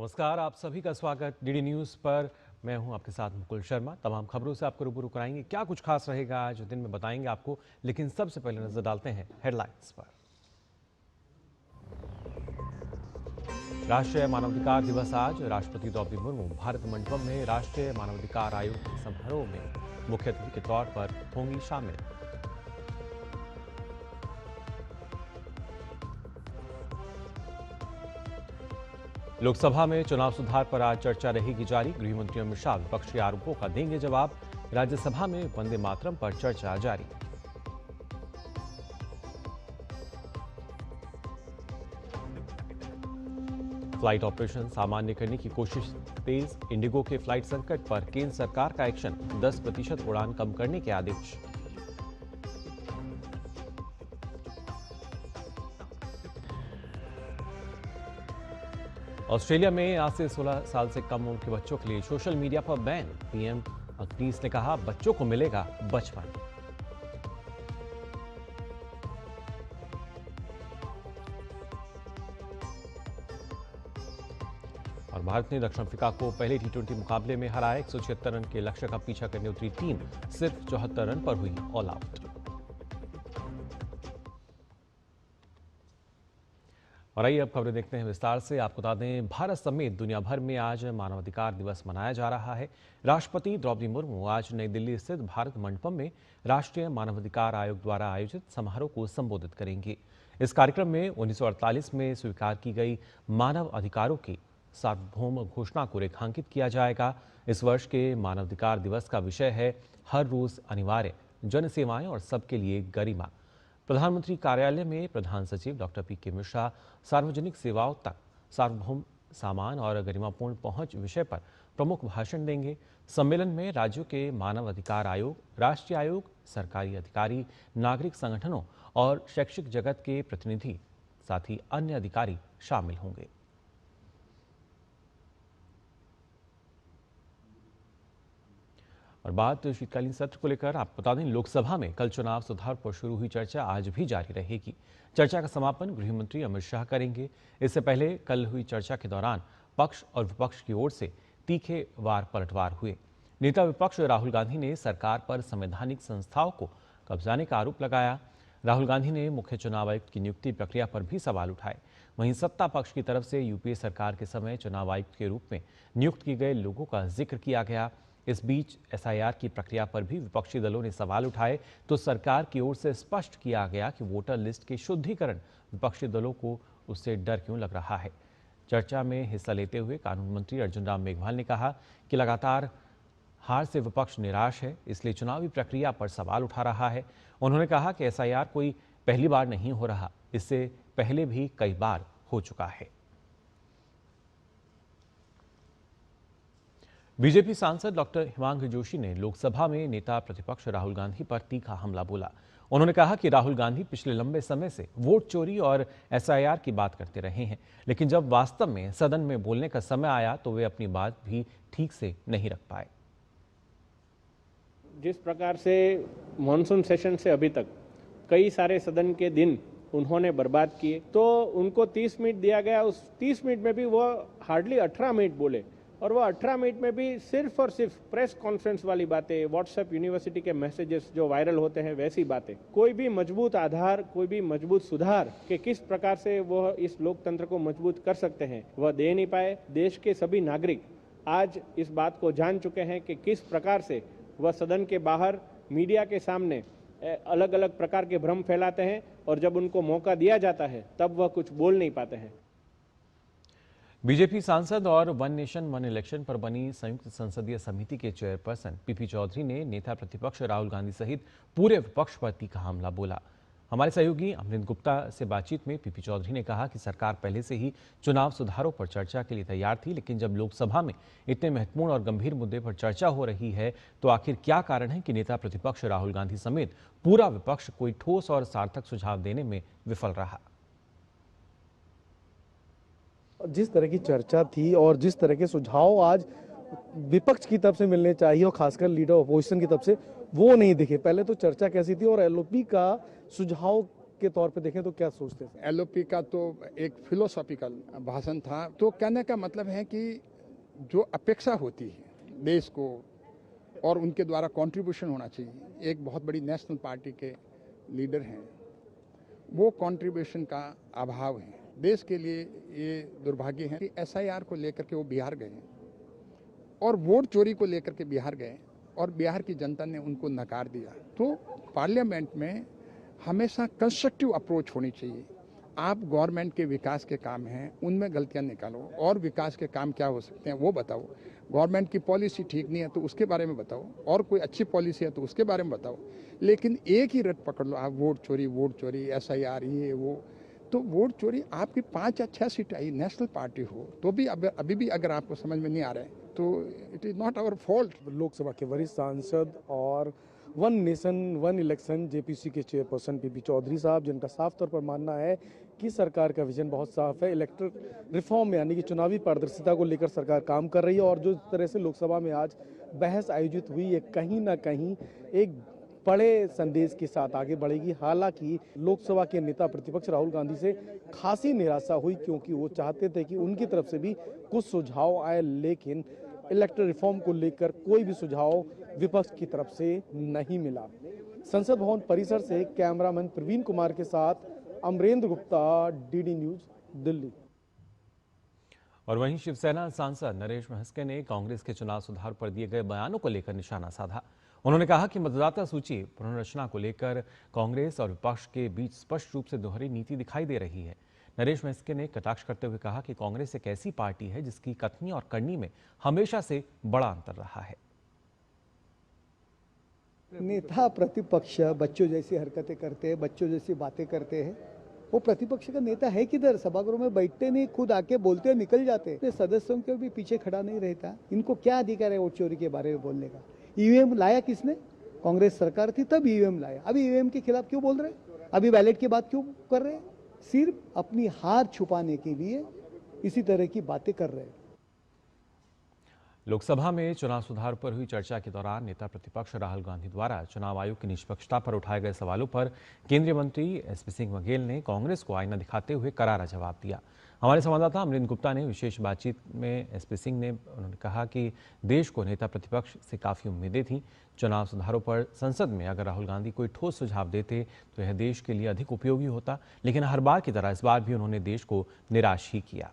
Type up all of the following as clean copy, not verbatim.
नमस्कार, आप सभी का स्वागत डीडी न्यूज़ पर। मैं हूं आपके साथ मुकुल शर्मा। तमाम खबरों से आपको रूबरू कराएंगे। क्या कुछ खास रहेगा आज दिन में बताएंगे आपको, लेकिन सबसे पहले नजर डालते हैं हेडलाइंस पर। राष्ट्रीय मानवाधिकार दिवस आज। राष्ट्रपति द्रौपदी मुर्मू भारत मंडपम में राष्ट्रीय मानवाधिकार आयोग के समारोह में मुख्य अतिथि के तौर पर होंगी शामिल। लोकसभा में चुनाव सुधार पर आज चर्चा रहेगी जारी। गृह मंत्री अमित शाह विपक्षी आरोपों का देंगे जवाब। राज्यसभा में वंदे मातरम पर चर्चा जारी। फ्लाइट ऑपरेशन सामान्य करने की कोशिश तेज। इंडिगो के फ्लाइट संकट पर केंद्र सरकार का एक्शन। 10% उड़ान कम करने के आदेश। ऑस्ट्रेलिया में आज से 16 साल से कम उम्र के बच्चों के लिए सोशल मीडिया पर बैन। पीएम अल्बनीज़ ने कहा, बच्चों को मिलेगा बचपन। और भारत ने दक्षिण अफ्रीका को पहले T20 मुकाबले में हराया। 176 रन के लक्ष्य का पीछा करने उतरी टीम सिर्फ 74 रन पर हुई ऑल आउट। और आइए अब खबरें देखते हैं विस्तार से। आपको बता दें, भारत समेत दुनिया भर में आज मानवाधिकार दिवस मनाया जा रहा है। राष्ट्रपति द्रौपदी मुर्मू आज नई दिल्ली स्थित भारत मंडपम में राष्ट्रीय मानवाधिकार आयोग द्वारा आयोजित समारोह को संबोधित करेंगे। इस कार्यक्रम में 1948 में स्वीकार की गई मानव अधिकारों की सार्वभौम घोषणा को रेखांकित किया जाएगा। इस वर्ष के मानवाधिकार दिवस का विषय है हर रोज अनिवार्य जन सेवाएं और सबके लिए गरिमा। प्रधानमंत्री कार्यालय में प्रधान सचिव डॉक्टर पी.के. मिश्रा सार्वजनिक सेवाओं तक सार्वभौम सामान और गरिमापूर्ण पहुंच विषय पर प्रमुख भाषण देंगे। सम्मेलन में राज्यों के मानव अधिकार आयोग, राष्ट्रीय आयोग, सरकारी अधिकारी, नागरिक संगठनों और शैक्षिक जगत के प्रतिनिधि, साथ ही अन्य अधिकारी शामिल होंगे। और बात शीतकालीन सत्र को लेकर आपको बता दें, लोकसभा में कल चुनाव सुधार पर शुरू हुई चर्चा आज भी जारी रहेगी। चर्चा का समापन गृह मंत्री अमित शाह करेंगे। इससे पहले कल हुई चर्चा के दौरान पक्ष और विपक्ष की ओर से तीखे वार पलटवार हुए। नेता विपक्ष राहुल गांधी ने सरकार पर संवैधानिक संस्थाओं को कब्जाने का आरोप लगाया। राहुल गांधी ने मुख्य चुनाव आयुक्त की नियुक्ति प्रक्रिया पर भी सवाल उठाए। वहीं सत्ता पक्ष की तरफ से यूपीए सरकार के समय चुनाव आयुक्त के रूप में नियुक्त किए गए लोगों का जिक्र किया गया। इस बीच एसआईआर की प्रक्रिया पर भी विपक्षी दलों ने सवाल उठाए तो सरकार की ओर से स्पष्ट किया गया कि वोटर लिस्ट के शुद्धिकरण विपक्षी दलों को उससे डर क्यों लग रहा है। चर्चा में हिस्सा लेते हुए कानून मंत्री अर्जुन राम मेघवाल ने कहा कि लगातार हार से विपक्ष निराश है, इसलिए चुनावी प्रक्रिया पर सवाल उठा रहा है। उन्होंने कहा कि एसआईआर कोई पहली बार नहीं हो रहा, इससे पहले भी कई बार हो चुका है। बीजेपी सांसद डॉक्टर हिमांशु जोशी ने लोकसभा में नेता प्रतिपक्ष राहुल गांधी पर तीखा हमला बोला। उन्होंने कहा कि राहुल गांधी पिछले लंबे समय से वोट चोरी और एसआईआर की बात करते रहे हैं, लेकिन जब वास्तव में सदन में बोलने का समय आया तो वे अपनी बात भी ठीक से नहीं रख पाए। जिस प्रकार से मॉनसून सेशन से अभी तक कई सारे सदन के दिन उन्होंने बर्बाद किए, तो उनको 30 मिनट दिया गया। उस 30 मिनट में भी वो हार्डली 18 मिनट बोले, और वो 18 मिनट में भी सिर्फ और सिर्फ प्रेस कॉन्फ्रेंस वाली बातें, व्हाट्सएप यूनिवर्सिटी के मैसेजेस जो वायरल होते हैं वैसी बातें। कोई भी मजबूत आधार, कोई भी मजबूत सुधार कि किस प्रकार से वह इस लोकतंत्र को मजबूत कर सकते हैं, वह दे नहीं पाए। देश के सभी नागरिक आज इस बात को जान चुके हैं कि किस प्रकार से वह सदन के बाहर मीडिया के सामने अलग अलग प्रकार के भ्रम फैलाते हैं, और जब उनको मौका दिया जाता है तब वह कुछ बोल नहीं पाते हैं। बीजेपी सांसद और वन नेशन वन इलेक्शन पर बनी संयुक्त संसदीय समिति के चेयरपर्सन पीपी चौधरी ने नेता प्रतिपक्ष राहुल गांधी सहित पूरे विपक्ष पर तीखा हमला बोला। हमारे सहयोगी अमरिंदर गुप्ता से बातचीत में पीपी चौधरी ने कहा कि सरकार पहले से ही चुनाव सुधारों पर चर्चा के लिए तैयार थी, लेकिन जब लोकसभा में इतने महत्वपूर्ण और गंभीर मुद्दे पर चर्चा हो रही है तो आखिर क्या कारण है कि नेता प्रतिपक्ष राहुल गांधी समेत पूरा विपक्ष कोई ठोस और सार्थक सुझाव देने में विफल रहा। जिस तरह की चर्चा थी और जिस तरह के सुझाव आज विपक्ष की तरफ से मिलने चाहिए और खासकर लीडर ऑपोजिशन की तरफ से, वो नहीं दिखे। पहले तो चर्चा कैसी थी और एलओपी का सुझाव के तौर पे देखें तो क्या सोचते हैं? एलओपी का तो एक फिलोसॉफिकल भाषण था। तो कहने का मतलब है कि जो अपेक्षा होती है देश को और उनके द्वारा कंट्रीब्यूशन होना चाहिए। एक बहुत बड़ी नेशनल पार्टी के लीडर हैं, वो कंट्रीब्यूशन का अभाव है। देश के लिए ये दुर्भाग्य है कि एसआईआर को लेकर के वो बिहार गए और वोट चोरी को लेकर के बिहार गए और बिहार की जनता ने उनको नकार दिया। तो पार्लियामेंट में हमेशा कंस्ट्रक्टिव अप्रोच होनी चाहिए। आप गवर्नमेंट के विकास के काम हैं, उनमें गलतियां निकालो और विकास के काम क्या हो सकते हैं वो बताओ। गवर्नमेंट की पॉलिसी ठीक नहीं है तो उसके बारे में बताओ, और कोई अच्छी पॉलिसी है तो उसके बारे में बताओ। लेकिन एक ही रट पकड़ लो आप, वोट चोरी एसआईआर ये वो। तो वोट चोरी आपकी 5 या 6 सीट आई, नेशनल पार्टी हो तो भी अभी भी अगर आपको समझ में नहीं आ रहा है तो it is not our fault. Lok Sabha के वरिष्ठ सांसद और one nation one election JPC के चेयरपर्सन पीपी चौधरी साहब, जिनका साफ तौर पर मानना है कि सरकार का विजन बहुत साफ है, इलेक्ट्रल रिफॉर्म यानी कि चुनावी पारदर्शिता को लेकर सरकार काम कर रही है। और जो तरह से लोकसभा में आज बहस आयोजित हुई है, कहीं ना कहीं एक बड़े संदेश के साथ आगे बढ़ेगी। हालांकि लोकसभा के नेता प्रतिपक्ष राहुल गांधी से खासी निराशा हुई, क्योंकि वो चाहते थे कि उनकी तरफ से भी कुछ सुझाव आए, लेकिन इलेक्ट्रल रिफॉर्म को लेकर कोई भी सुझाव विपक्ष की तरफ से नहीं मिला। संसद भवन परिसर से कैमरामैन प्रवीण कुमार के साथ अमरेंद्र गुप्ता, डीडी न्यूज, दिल्ली। और वहीं शिवसेना सांसद नरेश महस्के ने कांग्रेस के चुनाव सुधार पर दिए गए बयानों को लेकर निशाना साधा। उन्होंने कहा कि मतदाता सूची पुनर्रचना को लेकर कांग्रेस और विपक्ष के बीच स्पष्ट रूप से दोहरी नीति दिखाई दे रही है। नरेश महस्के ने कटाक्ष करते हुए कहा कि कांग्रेस एक ऐसी पार्टी है जिसकी कथनी और करनी में हमेशा से बड़ा अंतर रहा है। नेता प्रतिपक्ष बच्चों जैसी हरकतें करते हैं, बच्चों जैसी बातें करते हैं। वो प्रतिपक्ष का नेता है किधर? सभागृह में बैठते नहीं, खुद आके बोलते निकल जाते। सदस्यों के भी पीछे खड़ा नहीं रहता। इनको क्या अधिकार है वोट चोरी के बारे में बोलने का? ईवीएम लाया किसने? कांग्रेस सरकार थी तब ईवीएम लाया। अभी ईवीएम के खिलाफ क्यों बोल रहे? अभी बैलेट की बात क्यों कर रहे? सिर्फ अपनी हार छुपाने के लिए इसी तरह की बातें कर रहे हैं। लोकसभा में चुनाव सुधार पर हुई चर्चा के दौरान नेता प्रतिपक्ष राहुल गांधी द्वारा चुनाव आयोग की निष्पक्षता पर उठाए गए सवालों पर केंद्रीय मंत्री एसपी सिंह बघेल ने कांग्रेस को आईना दिखाते हुए करारा जवाब दिया। हमारे संवाददाता अमरिंदर गुप्ता ने विशेष बातचीत में एसपी सिंह ने उन्होंने कहा कि देश को नेता प्रतिपक्ष से काफ़ी उम्मीदें थीं। चुनाव सुधारों पर संसद में अगर राहुल गांधी कोई ठोस सुझाव देते तो यह देश के लिए अधिक उपयोगी होता, लेकिन हर बार की तरह इस बार भी उन्होंने देश को निराश ही किया।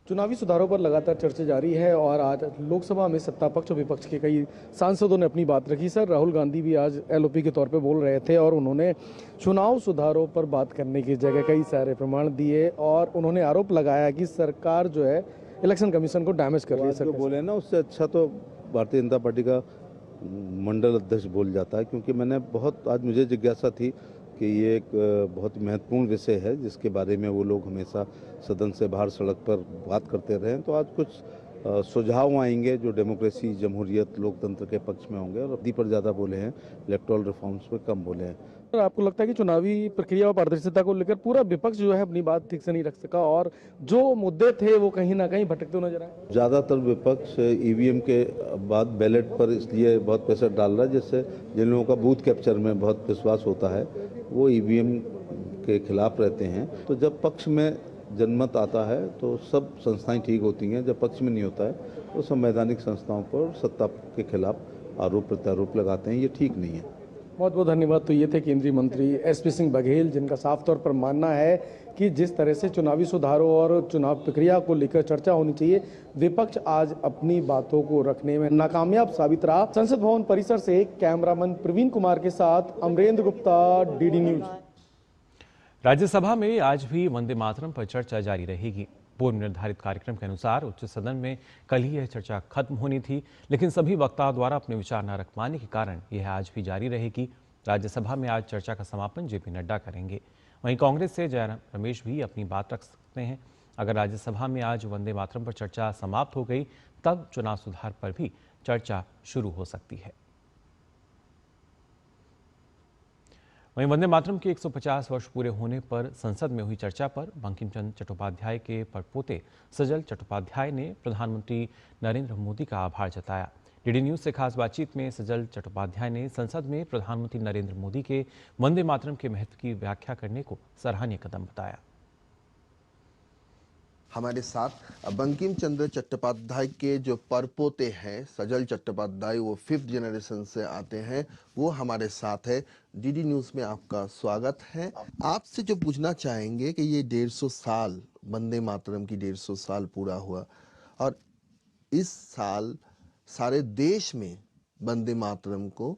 चुनावी सुधारों पर लगातार चर्चा जारी है और आज लोकसभा में सत्ता पक्ष और विपक्ष के कई सांसदों ने अपनी बात रखी। सर, राहुल गांधी भी आज एलओपी के तौर पे बोल रहे थे और उन्होंने चुनाव सुधारों पर बात करने की जगह कई सारे प्रमाण दिए और उन्होंने आरोप लगाया कि सरकार जो है इलेक्शन कमीशन को डैमेज कर रही है। जो बोले ना उससे अच्छा तो भारतीय जनता पार्टी का मंडल अध्यक्ष बोल जाता है, क्योंकि मैंने आज मुझे जिज्ञासा थी कि ये एक बहुत महत्वपूर्ण विषय है जिसके बारे में वो लोग हमेशा सदन से बाहर सड़क पर बात करते रहे। तो आज कुछ सुझाव आएंगे जो डेमोक्रेसी, जमहूरियत, लोकतंत्र के पक्ष में होंगे और अवधि पर ज़्यादा बोले हैं, इलेक्टोरल रिफॉर्म्स पे कम बोले हैं। सर, आपको लगता है कि चुनावी प्रक्रिया और पारदर्शिता को लेकर पूरा विपक्ष जो है अपनी बात ठीक से नहीं रख सका और जो मुद्दे थे वो कहीं ना कहीं भटकते हुए नजर आए? ज़्यादातर विपक्ष ईवीएम के बाद बैलेट पर इसलिए बहुत पैसा डाल रहा है जिससे जिन लोगों का बूथ कैप्चर में बहुत विश्वास होता है वो ईवीएम के खिलाफ रहते हैं। तो जब पक्ष में जनमत आता है तो सब संस्थाएं ठीक होती हैं, जब पक्ष में नहीं होता है तो संवैधानिक संस्थाओं पर सत्ता के खिलाफ आरोप प्रत्यारोप लगाते हैं। ये ठीक नहीं है। बहुत बहुत धन्यवाद। तो ये थे केंद्रीय मंत्री एसपी सिंह बघेल, जिनका साफ तौर पर मानना है कि जिस तरह से चुनावी सुधारों और चुनाव प्रक्रिया को लेकर चर्चा होनी चाहिए, विपक्ष आज अपनी बातों को रखने में नाकामयाब साबित रहा। संसद भवन परिसर से कैमरामैन प्रवीण कुमार के साथ अमरेंद्र गुप्ता, डीडी न्यूज। राज्यसभा में आज भी वंदे मातरम पर चर्चा जारी रहेगी। पूर्व निर्धारित कार्यक्रम के अनुसार उच्च सदन में कल ही यह चर्चा खत्म होनी थी, लेकिन सभी वक्ताओं द्वारा अपने विचार न रख पाने के कारण यह आज भी जारी रहेगी। राज्यसभा में आज चर्चा का समापन जेपी नड्डा करेंगे। वहीं कांग्रेस से जयराम रमेश भी अपनी बात रख सकते हैं। अगर राज्यसभा में आज वंदे मातरम पर चर्चा समाप्त हो गई तब चुनाव सुधार पर भी चर्चा शुरू हो सकती है। वहीं वंदे मातरम के 150 वर्ष पूरे होने पर संसद में हुई चर्चा पर बंकिम चंद्र चट्टोपाध्याय के परपोते सजल चट्टोपाध्याय ने प्रधानमंत्री नरेंद्र मोदी का आभार जताया। डीडी न्यूज से खास बातचीत में सजल चट्टोपाध्याय ने संसद में प्रधानमंत्री नरेंद्र मोदी के वंदे मातरम के महत्व की व्याख्या करने को सराहनीय कदम बताया। हमारे साथ बंकिम चंद्र चट्टोपाध्याय के जो परपोते हैं सजल चट्टोपाध्याय, वो 5th जनरेशन से आते हैं, वो हमारे साथ है। डीडी न्यूज़ में आपका स्वागत है। आपसे जो पूछना चाहेंगे कि ये 150 साल वंदे मातरम की 150 साल पूरा हुआ और इस साल सारे देश में वंदे मातरम को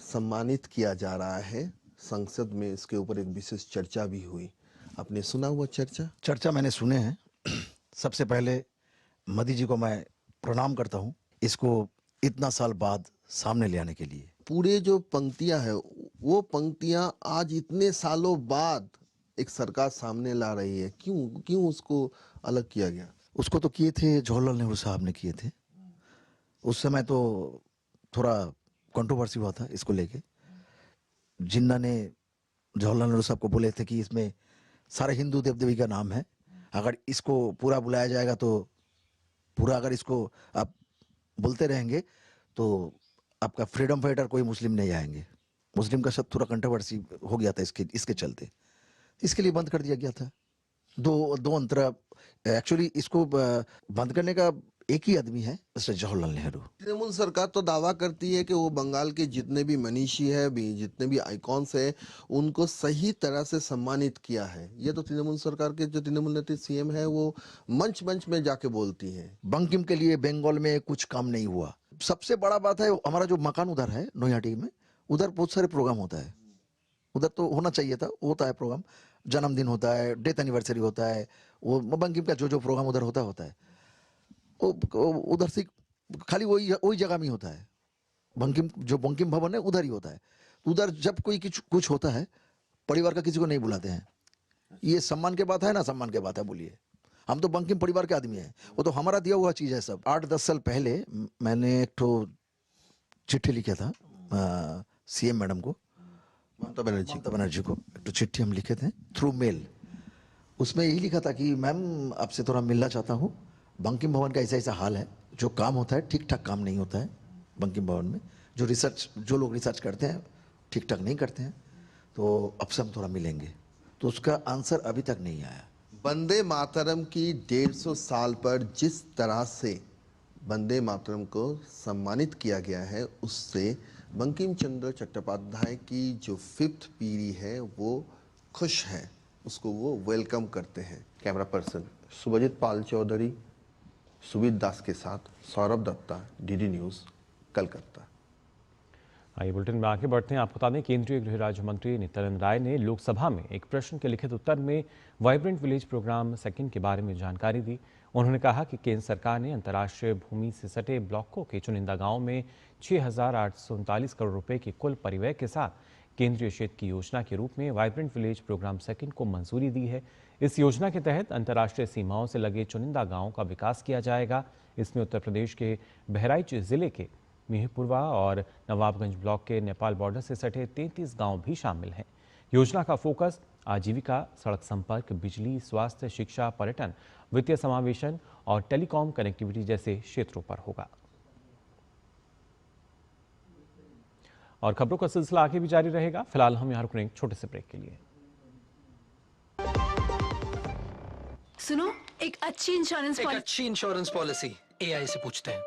सम्मानित किया जा रहा है। संसद में इसके ऊपर एक विशेष चर्चा भी हुई। आपने सुना हुआ चर्चा मैंने सुने हैं। सबसे पहले मोदी जी को मैं प्रणाम करता हूं, इसको इतना साल बाद सामने ले आने के लिए। पूरे जो पंक्तियां है वो पंक्तियां आज इतने सालों बाद एक सरकार सामने ला रही है। क्यों उसको अलग किया गया? उसको तो किए थे जवाहरलाल नेहरू साहब ने किए थे। उस समय तो थोड़ा कंट्रोवर्सी हुआ था इसको लेके। जिन्ना ने जवाहरलाल नेहरू साहब को बोले थे कि इसमें सारे हिंदू देव देवी का नाम है, अगर इसको पूरा बुलाया जाएगा तो पूरा, अगर इसको आप बोलते रहेंगे तो आपका फ्रीडम फाइटर कोई मुस्लिम नहीं आएंगे। मुस्लिम का शब्द थोड़ा कंट्रोवर्सी हो गया था इसके चलते, इसके लिए बंद कर दिया गया था। दो अंतरा एक्चुअली इसको बंद करने का एक ही आदमी है, मिस्टर जवाहरलाल नेहरू। तृणमूल सरकार तो दावा करती है कि वो बंगाल के जितने भी मनीषी है, जितने भी आइकॉन्स है, उनको सही तरह से सम्मानित किया है। ये तो तृणमूल सरकार के जो तृणमूल नेत्री सीएम है वो मंच में जाके बोलती है। बंकिम के लिए बंगाल में कुछ काम नहीं हुआ। सबसे बड़ा बात है हमारा जो मकान उधर है नोयाटी में, उधर बहुत सारे प्रोग्राम होता है। उधर तो होना चाहिए था, होता है प्रोग्राम, जन्मदिन होता है, डेथ एनिवर्सरी होता है, वो बंकिम का जो प्रोग्राम उधर होता है उधर से खाली वही जगह में होता है। बंकिम भवन है उधर ही होता है। उधर जब कोई कुछ होता है परिवार का किसी को नहीं बुलाते हैं। ये सम्मान के बात है ना, सम्मान के बात है। बोलिए, हम तो बंकिम परिवार के आदमी हैं, वो तो हमारा दिया हुआ चीज है सब। 8-10 साल पहले मैंने एक ठो चिट्ठी लिखा था सीएम मैडम को, ममता बनर्जी को एक चिट्ठी हम लिखे थे थ्रू मेल। उसमें यही लिखा था कि मैम आपसे थोड़ा मिलना चाहता हूँ। बंकिम भवन का ऐसा हाल है, जो काम होता है ठीक ठाक काम नहीं होता है बंकिम भवन में। जो लोग रिसर्च करते हैं ठीक ठाक नहीं करते हैं, तो अब से हम थोड़ा मिलेंगे। तो उसका आंसर अभी तक नहीं आया। वंदे मातरम की 150 साल पर जिस तरह से वंदे मातरम को सम्मानित किया गया है, उससे बंकिम चंद्र चट्टोपाध्याय की जो 5th पीढ़ी है वो खुश है, उसको वो वेलकम करते हैं। कैमरा पर्सन सुभजित पाल चौधरी, सुमित दास के साथ सौरभ दत्ता, डीडी न्यूज़, कलकत्ता। आइए बुलेटिन में आगे बढ़ते हैं। आपको बता दें, केंद्रीय गृह राज्य मंत्री नित्यानंद राय ने लोकसभा में एक प्रश्न के लिखित उत्तर में वाइब्रेंट विलेज प्रोग्राम सेकंड के बारे में जानकारी दी। उन्होंने कहा कि केंद्र सरकार ने अंतर्राष्ट्रीय भूमि से सटे ब्लॉकों के चुनिंदा गांवों में 6,839 करोड़ रुपए के कुल परिव्यय के साथ केंद्रीय क्षेत्र की योजना के रूप में वाइब्रेंट विलेज प्रोग्राम सेकंड को मंजूरी दी है। इस योजना के तहत अंतर्राष्ट्रीय सीमाओं से लगे चुनिंदा गांवों का विकास किया जाएगा। इसमें उत्तर प्रदेश के बहराइच जिले के मिहीपुरवा और नवाबगंज ब्लॉक के नेपाल बॉर्डर से सटे 33 गांव भी शामिल हैं। योजना का फोकस आजीविका, सड़क संपर्क, बिजली, स्वास्थ्य, शिक्षा, पर्यटन, वित्तीय समावेशन और टेलीकॉम कनेक्टिविटी जैसे क्षेत्रों पर होगा। और खबरों का सिलसिला आगे भी जारी रहेगा। फिलहाल हम यहाँ रुकेंगे एक छोटे से ब्रेक के लिए। सुनो, एक अच्छी इंश्योरेंस पॉलिसी एआई से पूछते हैं।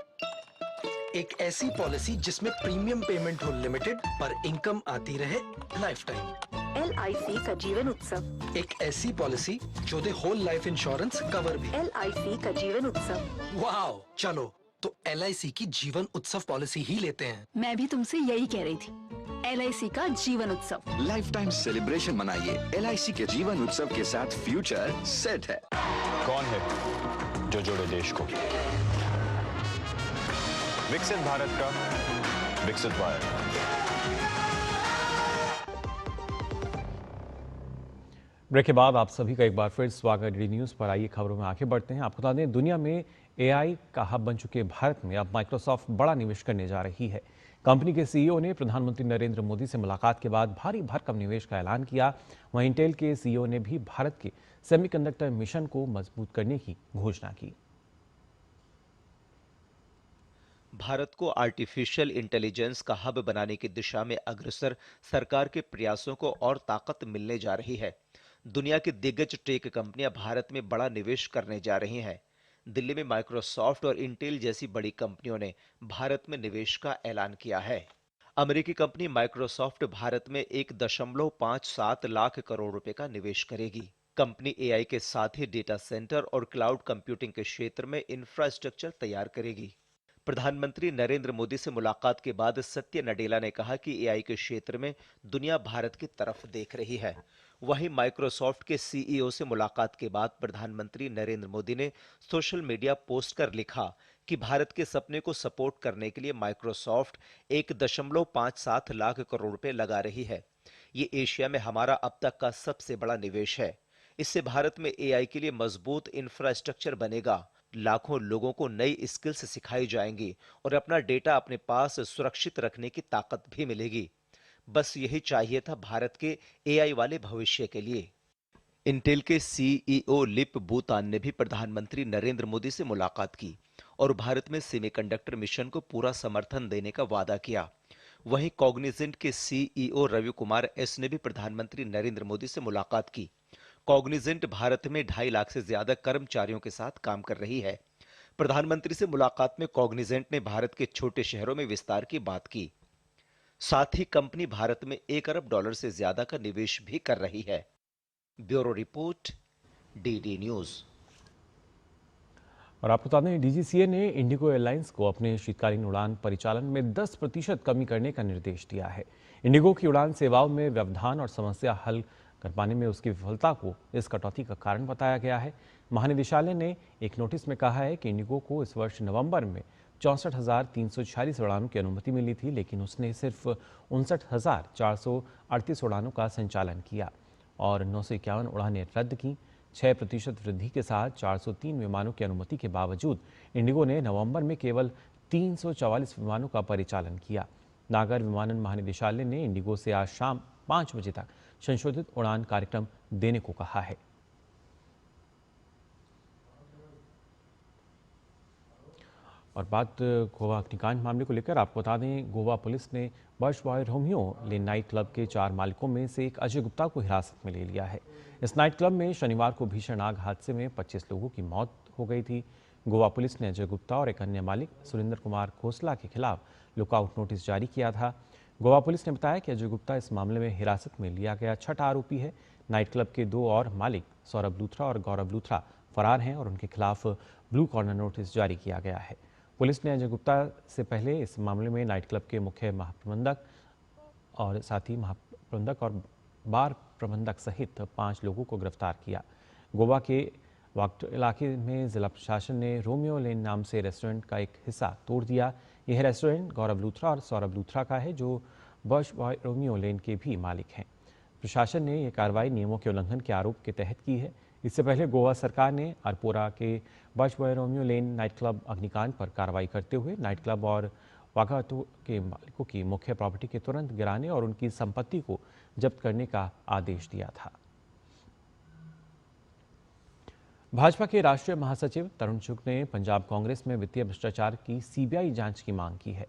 एक ऐसी पॉलिसी जिसमें प्रीमियम पेमेंट हो लिमिटेड पर इनकम आती रहे लाइफ टाइम। LIC का जीवन उत्सव। एक ऐसी पॉलिसी जो दे होल लाइफ इंश्योरेंस कवर भी। LIC का जीवन उत्सव। वाओ, चलो तो LIC की जीवन उत्सव पॉलिसी ही लेते हैं। मैं भी तुमसे यही कह रही थी, LIC का जीवन उत्सव। लाइफ टाइम सेलिब्रेशन मनाइए LIC के जीवन उत्सव के साथ। फ्यूचर सेट है। कौन है जो जोड़े देश को? विकसित भारत का विकसित वायर। ब्रेक के बाद आप सभी का एक बार फिर स्वागत डीडी न्यूज़ पर। आइए खबरों में आगे बढ़ते हैं। आपको बता दें, दुनिया में AI का हब बन चुके भारत में अब माइक्रोसॉफ्ट बड़ा निवेश करने जा रही है। कंपनी के CEO ने प्रधानमंत्री नरेंद्र मोदी से मुलाकात के बाद भारी भरकम निवेश का ऐलान किया। वहीं इंटेल के CEO ने भी भारत के सेमीकंडक्टर मिशन को मजबूत करने की घोषणा की। भारत को आर्टिफिशियल इंटेलिजेंस का हब बनाने की दिशा में अग्रसर सरकार के प्रयासों को और ताकत मिलने जा रही है। दुनिया की दिग्गज टेक कंपनियां भारत में बड़ा निवेश करने जा रही हैं। दिल्ली में माइक्रोसॉफ्ट और इंटेल जैसी बड़ी कंपनियों ने भारत में निवेश का ऐलान किया है। अमेरिकी कंपनी माइक्रोसॉफ्ट भारत में 1.57 लाख करोड़ रुपए का निवेश करेगी। कंपनी एआई के साथ ही डेटा सेंटर और क्लाउड कंप्यूटिंग के क्षेत्र में इंफ्रास्ट्रक्चर तैयार करेगी। प्रधानमंत्री नरेंद्र मोदी से मुलाकात के बाद सत्य नडेला ने कहा कि एआई के क्षेत्र में दुनिया भारत की तरफ देख रही है। वहीं माइक्रोसॉफ्ट के सीईओ से मुलाकात के बाद प्रधानमंत्री नरेंद्र मोदी ने सोशल मीडिया पोस्ट कर लिखा कि भारत के सपने को सपोर्ट करने के लिए माइक्रोसॉफ्ट 1.57 लाख करोड़ रुपए लगा रही है। ये एशिया में हमारा अब तक का सबसे बड़ा निवेश है। इससे भारत में एआई के लिए मजबूत इंफ्रास्ट्रक्चर बनेगा। लाखों लोगों को नई स्किल्स सिखाई जाएंगी और अपना डेटा अपने पास सुरक्षित रखने की ताकत भी मिलेगी। बस यही चाहिए था भारत के एआई वाले भविष्य के लिए। इंटेल के सीईओ लिप बूतान ने भी प्रधानमंत्री नरेंद्र मोदी से मुलाकात की और भारत में सेमीकंडक्टर मिशन को पूरा समर्थन देने का वादा किया। वहीं कॉग्निजेंट के सीईओ रवि कुमार एस ने भी प्रधानमंत्री नरेंद्र मोदी से मुलाकात की। कॉग्निजेंट भारत में 2.5 लाख से ज्यादा कर्मचारियों के साथ काम कर रही है। प्रधानमंत्री से मुलाकात में कॉग्निजेंट ने भारत के छोटे शहरों में विस्तार की बात की। साथ ही कंपनी भारत में $1 अरब से ज्यादा का निवेश भी कर रही है। Bureau report, DD news. और आपको बता दें, डीजीसीए ने इंडिगो एयरलाइंस को अपने शीतकालीन उड़ान परिचालन में 10% कमी करने का निर्देश दिया है। इंडिगो की उड़ान सेवाओं में व्यवधान और समस्या हल कर पाने में उसकी विफलता को इस कटौती का कारण बताया गया है। महानिदेशालय ने एक नोटिस में कहा है कि इंडिगो को इस वर्ष नवंबर में 64,346 उड़ानों की अनुमति मिली थी, लेकिन उसने सिर्फ 59,438 उड़ानों का संचालन किया और 951 उड़ानें रद्द की। 6% वृद्धि के साथ 403 विमानों की अनुमति के बावजूद इंडिगो ने नवंबर में केवल 344 विमानों का परिचालन किया। नागर विमानन महानिदेशालय ने इंडिगो से आज शाम 5 बजे तक संशोधित उड़ान कार्यक्रम देने को कहा है। और बात गोवा अग्निकांड मामले को लेकर आपको बता दें, गोवा पुलिस ने birch boy Romeo Lane night club के 4 मालिकों में से एक अजय गुप्ता को हिरासत में ले लिया है। इस नाइट क्लब में शनिवार को भीषण आग हादसे में 25 लोगों की मौत हो गई थी। गोवा पुलिस ने अजय गुप्ता और एक अन्य मालिक सुरेंद्र कुमार खोसला के खिलाफ लुकआउट नोटिस जारी किया था। गोवा पुलिस ने बताया कि अजय गुप्ता इस मामले में हिरासत में लिया गया 6ठा आरोपी है। नाइट क्लब के 2 और मालिक सौरभ लूथरा और गौरव लूथरा फरार हैं और उनके खिलाफ ब्लू कॉर्नर नोटिस जारी किया गया है। पुलिस ने अजय गुप्ता से पहले इस मामले में नाइट क्लब के मुख्य महाप्रबंधक और साथ ही महाप्रबंधक और बार प्रबंधक सहित 5 लोगों को गिरफ्तार किया। गोवा के वाक्ट इलाके में जिला प्रशासन ने रोमियो लेन नाम से रेस्टोरेंट का एक हिस्सा तोड़ दिया। यह रेस्टोरेंट गौरव लूथरा और सौरभ लूथरा का है, जो बर्च बॉय रोमियो लेन के भी मालिक हैं। प्रशासन ने यह कार्रवाई नियमों के उल्लंघन के आरोप के तहत की है। इससे पहले गोवा सरकार ने अरपोरा के birch boy Romeo Lane night club अग्निकांड पर कार्रवाई करते हुए नाइट क्लब और वागातो के मालिकों की मुख्य प्रॉपर्टी के तुरंत गिराने और उनकी संपत्ति को जब्त करने का आदेश दिया था। भाजपा के राष्ट्रीय महासचिव तरुण चुग ने पंजाब कांग्रेस में वित्तीय भ्रष्टाचार की सीबीआई जांच की मांग की है।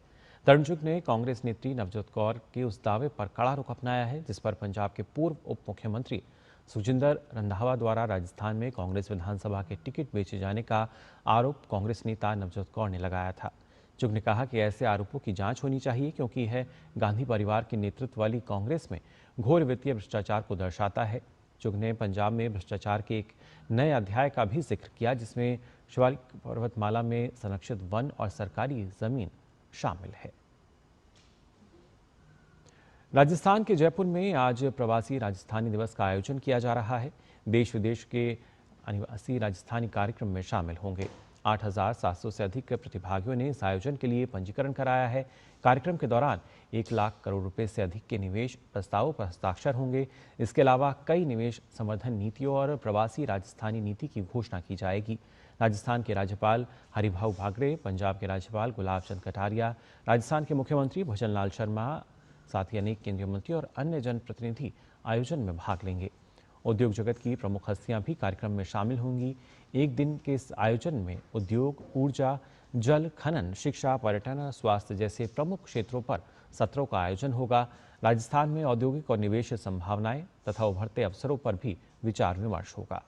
तरुण चुग ने कांग्रेस नेत्री नवजोत कौर के उस दावे पर कड़ा रुख अपनाया है जिस पर पंजाब के पूर्व उप मुख्यमंत्री सुखजिंदर रंधावा द्वारा राजस्थान में कांग्रेस विधानसभा के टिकट बेचे जाने का आरोप कांग्रेस नेता नवजोत कौर ने लगाया था। चुग ने कहा कि ऐसे आरोपों की जांच होनी चाहिए क्योंकि यह गांधी परिवार के नेतृत्व वाली कांग्रेस में घोर वित्तीय भ्रष्टाचार को दर्शाता है। चुग ने पंजाब में भ्रष्टाचार के एक नए अध्याय का भी जिक्र किया जिसमें शिवालिक पर्वतमाला में संरक्षित वन और सरकारी जमीन शामिल है। राजस्थान के जयपुर में आज प्रवासी राजस्थानी दिवस का आयोजन किया जा रहा है। देश विदेश के अनिवासी राजस्थानी कार्यक्रम में शामिल होंगे। 8,700 से अधिक प्रतिभागियों ने इस आयोजन के लिए पंजीकरण कराया है। कार्यक्रम के दौरान 1 लाख करोड़ रुपए से अधिक के निवेश प्रस्तावों पर हस्ताक्षर होंगे। इसके अलावा कई निवेश संवर्धन नीतियों और प्रवासी राजस्थानी नीति की घोषणा की जाएगी। राजस्थान के राज्यपाल हरिभाऊ बागड़े, पंजाब के राज्यपाल गुलाब चंद कटारिया, राजस्थान के मुख्यमंत्री भजन लाल शर्मा, साथ ही अनेक केंद्रीय मंत्री और अन्य जनप्रतिनिधि आयोजन में भाग लेंगे। उद्योग जगत की प्रमुख हस्तियां भी कार्यक्रम में शामिल होंगी। एक दिन के इस आयोजन में उद्योग, ऊर्जा, जल, खनन, शिक्षा, पर्यटन, स्वास्थ्य जैसे प्रमुख क्षेत्रों पर सत्रों का आयोजन होगा। राजस्थान में औद्योगिक और निवेश संभावनाएं तथा उभरते अवसरों पर भी विचार विमर्श होगा।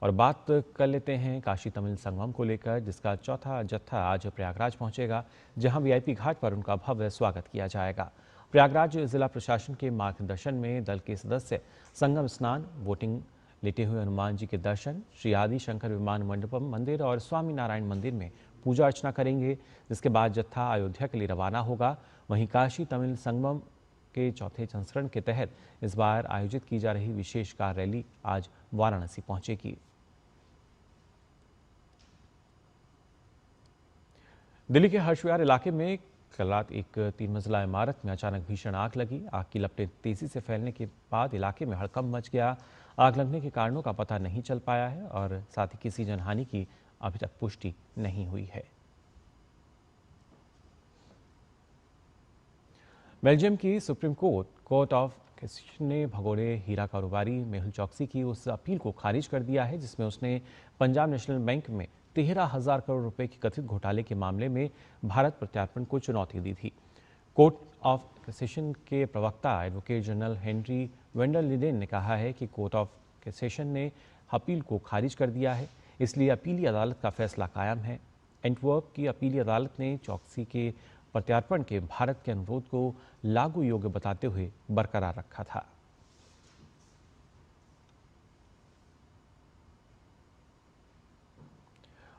और बात कर लेते हैं काशी तमिल संगम को लेकर, जिसका चौथा जत्था आज प्रयागराज पहुंचेगा, जहां वीआईपी घाट पर उनका भव्य स्वागत किया जाएगा। प्रयागराज जिला प्रशासन के मार्गदर्शन में दल के सदस्य संगम स्नान, बोटिंग, लेटे हुए हनुमान जी के दर्शन, श्री आदि शंकर विमान मंडपम मंदिर और स्वामी नारायण मंदिर में पूजा अर्चना करेंगे, जिसके बाद जत्था अयोध्या के लिए रवाना होगा। वहीं काशी तमिल संगम के चौथे संस्करण के तहत इस बार आयोजित की जा रही विशेष कार रैली आज वाराणसी पहुंचेगी। दिल्ली के हर्षविहार इलाके में कल रात एक 3 मंजिला इमारत में अचानक भीषण आग लगी। आग की लपटें तेजी से फैलने के बाद इलाके में हड़कंप मच गया। आग लगने के कारणों का पता नहीं चल पाया है और साथ ही किसी जनहानि की अभी तक पुष्टि नहीं हुई है। बेल्जियम की सुप्रीम कोर्ट ऑफ कैसेशन ने भगोड़े हीरा कारोबारी मेहुल चौकसी की उस अपील को खारिज कर दिया है जिसमें उसने पंजाब नेशनल बैंक में 13,000 करोड़ रुपए के कथित घोटाले के मामले में भारत प्रत्यार्पण को चुनौती दी थी। कोर्ट ऑफ कैसेशन के प्रवक्ता एडवोकेट जनरल हेनरी वेंडरलिडेन ने कहा है कि कोर्ट ऑफ कैसेशन ने अपील को खारिज कर दिया है, इसलिए अपीली अदालत का फैसला कायम है। एंटवर्प की अपीली अदालत ने चौकसी के प्रत्यार्पण के भारत के अनुरोध को लागू योग्य बताते हुए बरकरार रखा था।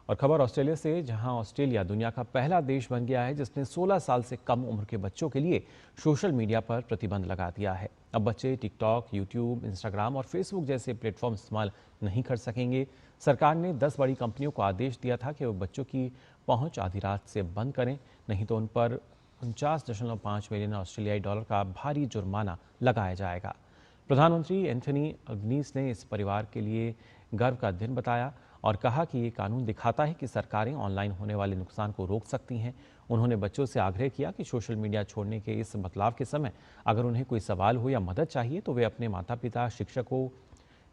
और खबर ऑस्ट्रेलिया से, जहां ऑस्ट्रेलिया दुनिया का पहला देश बन गया है जिसने 16 साल से कम उम्र के बच्चों के लिए सोशल मीडिया पर प्रतिबंध लगा दिया है। अब बच्चे टिकटॉक, यूट्यूब, इंस्टाग्राम और फेसबुक जैसे प्लेटफॉर्म इस्तेमाल नहीं कर सकेंगे। सरकार ने 10 बड़ी कंपनियों को आदेश दिया था कि वो बच्चों की पहुंच आधी रात से बंद करें, नहीं तो उन पर 49.5 मिलियन ऑस्ट्रेलियाई डॉलर का भारी जुर्माना लगाया जाएगा। प्रधानमंत्री एंथनी अल्बनीज़ ने इस परिवार के लिए गर्व का दिन बताया और कहा कि ये कानून दिखाता है कि सरकारें ऑनलाइन होने वाले नुकसान को रोक सकती हैं। उन्होंने बच्चों से आग्रह किया कि सोशल मीडिया छोड़ने के इस बदलाव के समय अगर उन्हें कोई सवाल हो या मदद चाहिए तो वे अपने माता पिता, शिक्षकों,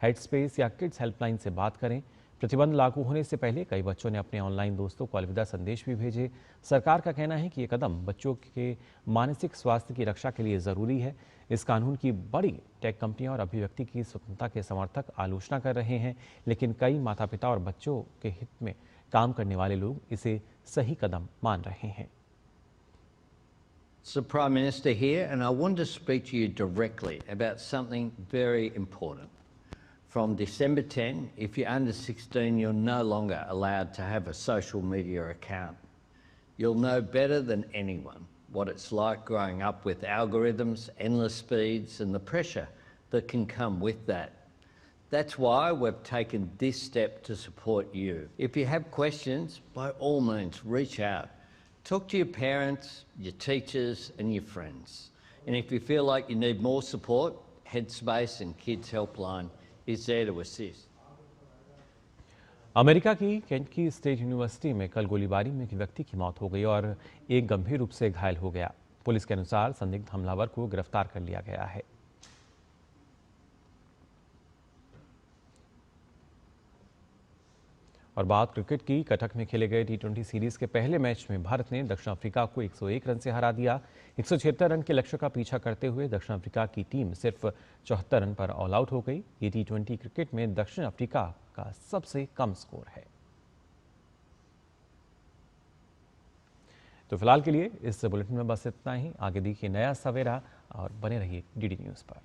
हेडस्पेस या किड्स हेल्पलाइन से बात करें। प्रतिबंध लागू होने से पहले कई बच्चों ने अपने ऑनलाइन दोस्तों को अलविदा संदेश भी भेजे। सरकार का कहना है कि ये कदम बच्चों के मानसिक स्वास्थ्य की रक्षा के लिए ज़रूरी है। इस कानून की बड़ी टेक कंपनियां और अभिव्यक्ति की स्वतंत्रता के समर्थक आलोचना कर रहे हैं, लेकिन कई माता पिता और बच्चों के हित में काम करने वाले लोग इसे सही कदम मान रहे हैं। It's the Prime Minister here, and I want to speak to you directly about something very important. From December 10, if you're under 16, you're no longer allowed to have a social media account. You'll know better than anyone what it's like growing up with algorithms, endless speeds, and the pressure that can come with that. That's why we've taken this step to support you. If you have questions, by all means, reach out. Talk to your parents, your teachers, and your friends. And if you feel like you need more support, Headspace and Kids Helpline is there to assist. America की Kentucky state university में कल गोलीबारी में एक व्यक्ति की मौत हो गई और एक गंभीर रूप से घायल हो गया। पुलिस के अनुसार संदिग्ध हमलावर को गिरफ्तार कर लिया गया है। और बात क्रिकेट की, कटक में खेले गए T20 सीरीज के पहले मैच में भारत ने दक्षिण अफ्रीका को 101 रन से हरा दिया। 176 रन के लक्ष्य का पीछा करते हुए दक्षिण अफ्रीका की टीम सिर्फ 74 रन पर ऑल आउट हो गई। ये T20 क्रिकेट में दक्षिण अफ्रीका का सबसे कम स्कोर है। तो फिलहाल के लिए इस बुलेटिन में बस इतना ही। आगे देखिए नया सवेरा और बने रहिए DD न्यूज़ पर।